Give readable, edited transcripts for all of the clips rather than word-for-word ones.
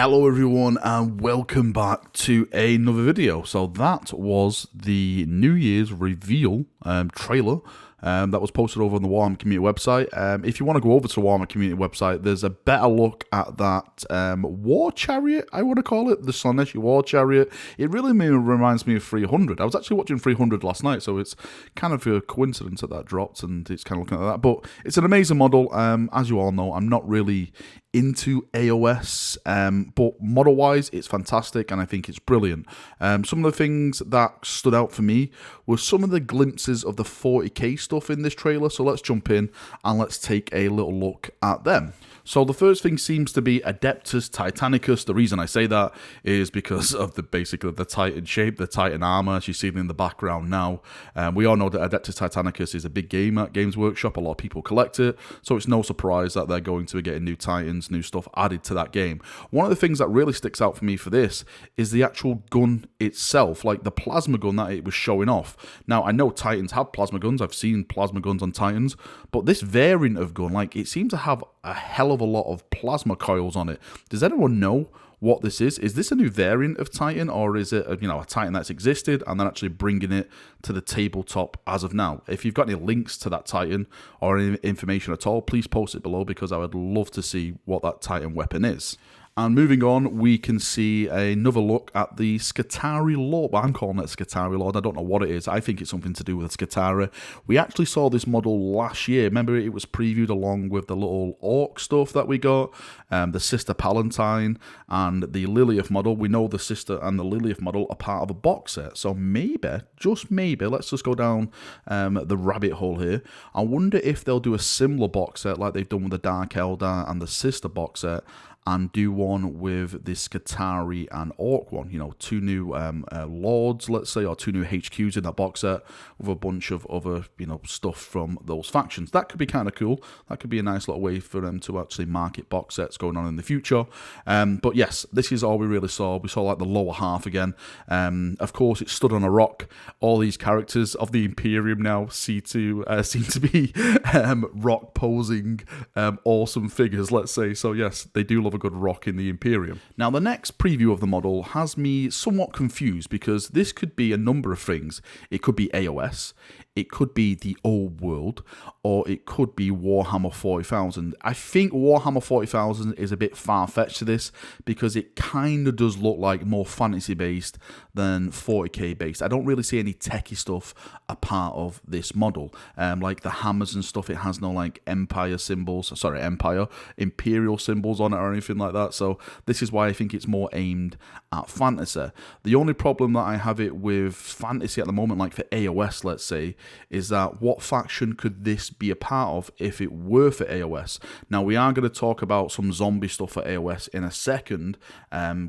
Hello everyone and welcome back to another video. So that was the New Year's reveal trailer that was posted over on the Warhammer community website. If you want to go over to the Warhammer community website, there's a better look at that war chariot, I want to call it, the Slaneshi war chariot. It really reminds me of 300. I was actually watching 300 last night, so it's kind of a coincidence that dropped and it's kind of looking at that. But it's an amazing model. As you all know, I'm not really into AOS, but model-wise, it's fantastic, and I think it's brilliant. Some of the things that stood out for me were some of the glimpses of the 40k stuff in this trailer, so let's jump in and let's take a little look at them. So the first thing seems to be Adeptus Titanicus. The reason I say that is because of basically the Titan shape, the Titan armor, as you see in the background now. We all know that Adeptus Titanicus is a big game at Games Workshop. A lot of people collect it, so it's no surprise that they're going to be getting new Titans, new stuff added to that game. One of the things that really sticks out for me for this is the actual gun itself, like the plasma gun that it was showing off. Now, I know Titans have plasma guns. I've seen plasma guns on Titans, but this variant of gun, like, it seems to have a hell of a lot of plasma coils on it. Does anyone know what this is? Is this a new variant of Titan, or is it a Titan that's existed and they're actually bringing it to the tabletop as of now? If you've got any links to that Titan or any information at all, please post it below, because I would love to see what that Titan weapon is. And moving on, we can see another look at the Skitarii Lord. Well, I'm calling it Skitarii Lord. I don't know what it is. I think it's something to do with Skitarii. We actually saw this model last year. Remember, it was previewed along with the little orc stuff that we got, the Sister Palatine, and the Lilith model. We know the Sister and the Lilith model are part of a box set. So maybe, just maybe, let's just go down the rabbit hole here. I wonder if they'll do a similar box set like they've done with the Dark Eldar and the Sister box set, and do one with the Skitarii and Orc one. Two new lords, let's say, or two new HQs in that box set with a bunch of other, stuff from those factions. That could be kind of cool. That could be a nice little way for them to actually market box sets going on in the future. But yes, this is all we really saw. We saw like the lower half again. Of course, it stood on a rock. All these characters of the Imperium now seem to be rock posing awesome figures, let's say. So yes, they do love a good rock in the Imperium. Now, the next preview of the model has me somewhat confused, because this could be a number of things. It could be AOS, it could be the old world, or it could be Warhammer 40,000. I think Warhammer 40,000 is a bit far-fetched to this, because it kind of does look like more fantasy-based than 40k based. I don't really see any techie stuff a part of this model. Like the hammers and stuff, it has no like Imperial symbols on it or anything like that. So this is why I think it's more aimed at fantasy. The only problem that I have it with fantasy at the moment, like for AOS, let's say, is that what faction could this be a part of if it were for AOS? Now, we are going to talk about some zombie stuff for AOS in a second,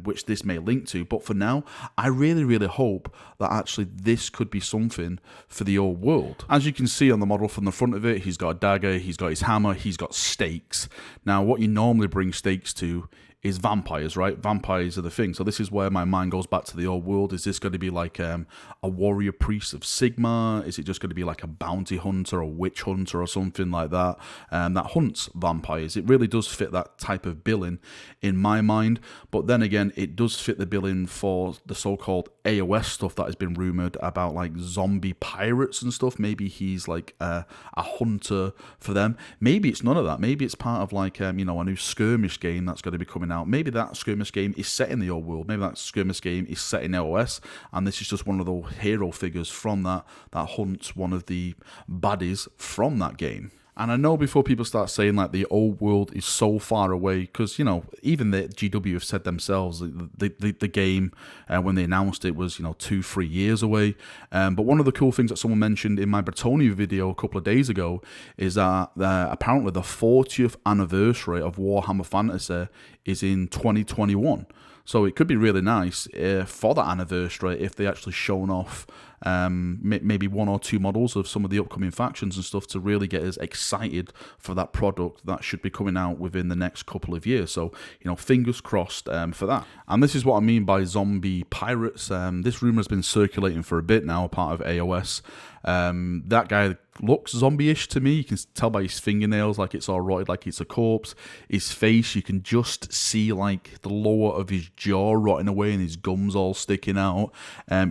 which this may link to, but for now, I really hope that actually this could be something for the old world. As you can see on the model from the front of it, he's got a dagger, he's got his hammer, he's got stakes. Now, what you normally bring stakes to is vampires, right? Vampires are the thing. So this is where my mind goes back to the old world. Is this going to be like a warrior priest of Sigma? Is it just going to be like a bounty hunter, a witch hunter, or something like that that hunts vampires? It really does fit that type of billing in my mind. But then again, it does fit the billing for the so-called AOS stuff that has been rumored about, like zombie pirates and stuff. Maybe he's like a hunter for them. Maybe it's none of that. Maybe it's part of like a new skirmish game that's going to be coming out. Maybe that skirmish game is set in the old world. Maybe that skirmish game is set in AOS, and this is just one of those hero figures from that hunts one of the baddies from that game. And I know before people start saying like the old world is so far away, because even the GW have said themselves the game when they announced it was 2-3 years away. But one of the cool things that someone mentioned in my Bretonnia video a couple of days ago is that apparently the 40th anniversary of Warhammer Fantasy is in 2021. So it could be really nice for that anniversary if they actually shown off maybe one or two models of some of the upcoming factions and stuff to really get us excited for that product that should be coming out within the next couple of years. So, fingers crossed for that. And this is what I mean by zombie pirates. This rumor has been circulating for a bit now, part of AOS. That guy looks zombie-ish to me. You can tell by his fingernails, like it's all rotted, like it's a corpse. His face, you can just see like the lower of his jaw rotting away and his gums all sticking out.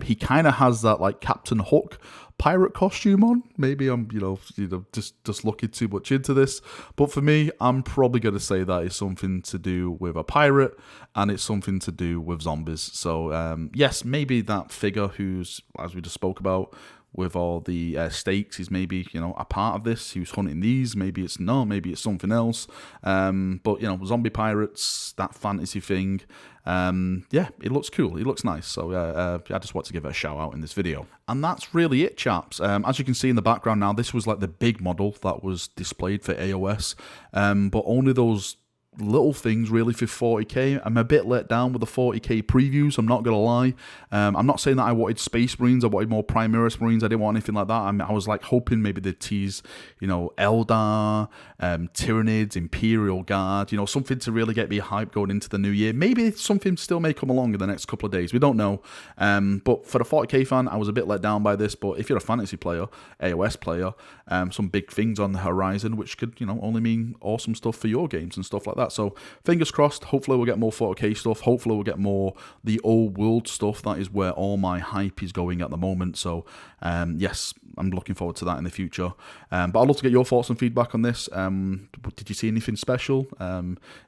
He kind of has that like Captain Hook pirate costume on. Maybe I'm, just looking too much into this. But for me, I'm probably going to say that is something to do with a pirate and it's something to do with zombies. So, yes, maybe that figure who's, as we just spoke about, with all the stakes, is maybe, a part of this. He was hunting these. Maybe it's not. Maybe it's something else. But, zombie pirates, that fantasy thing. Yeah, it looks cool. It looks nice. So I just want to give it a shout out in this video. And that's really it, chaps. As you can see in the background now, this was like the big model that was displayed for AOS. But only those little things really for 40k. I'm a bit let down with the 40k previews, I'm not gonna lie. I'm not saying that I wanted Space Marines, I wanted more Primaris Marines, I didn't want anything like that. I was like hoping maybe they'd tease, Eldar, Tyranids, Imperial Guard, something to really get me hyped going into the new year. Maybe something still may come along in the next couple of days, we don't know. But for the 40k fan, I was a bit let down by this. But if you're a fantasy player, AOS player, some big things on the horizon, which could, only mean awesome stuff for your games and stuff like that. So fingers crossed, hopefully we'll get more 40k stuff, hopefully we'll get more the old world stuff. That is where all my hype is going at the moment. So yes, I'm looking forward to that in the future. But I'd love to get your thoughts and feedback on this. Did you see anything special?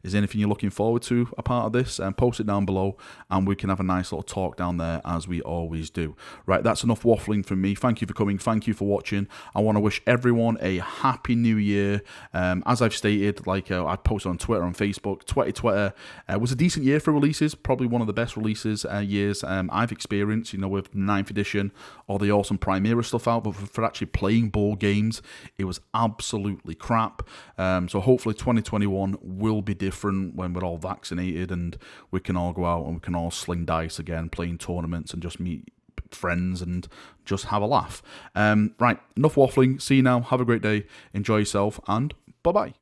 Is there anything you're looking forward to a part of this? Post it down below and we can have a nice little talk down there as we always do. Right, that's enough waffling from me. Thank you for coming, thank you for watching. I want to wish everyone a happy new year. As I've stated, like I posted on Twitter, on Facebook, 2020 was a decent year for releases, probably one of the best releases years I've experienced, with 9th edition, all the awesome Primera stuff out, but for actually playing board games, it was absolutely crap. So hopefully 2021 will be different when we're all vaccinated and we can all go out and we can all sling dice again, playing tournaments and just meet friends and just have a laugh. Right, enough waffling. See you now. Have a great day. Enjoy yourself and bye-bye.